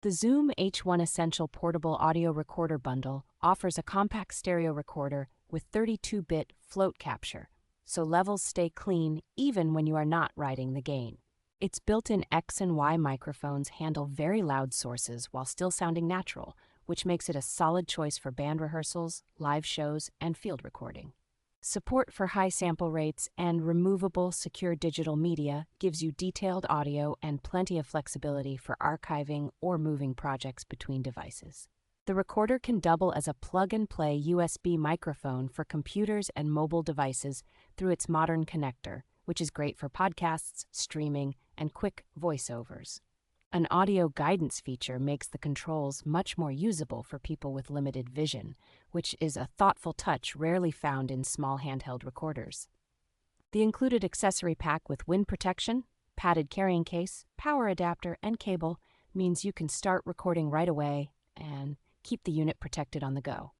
The Zoom H1essential portable audio recorder bundle offers a compact stereo recorder with 32-bit float capture, so levels stay clean even when you are not riding the gain. Its built-in X and Y microphones handle very loud sources while still sounding natural, which makes it a solid choice for band rehearsals, live shows, and field recording. Support for high sample rates and removable secure digital media gives you detailed audio and plenty of flexibility for archiving or moving projects between devices. The recorder can double as a plug-and-play USB microphone for computers and mobile devices through its modern connector, which is great for podcasts, streaming, and quick voiceovers. An audio guidance feature makes the controls much more usable for people with limited vision, which is a thoughtful touch rarely found in small handheld recorders. The included accessory pack with wind protection, padded carrying case, power adapter, and cable means you can start recording right away and keep the unit protected on the go.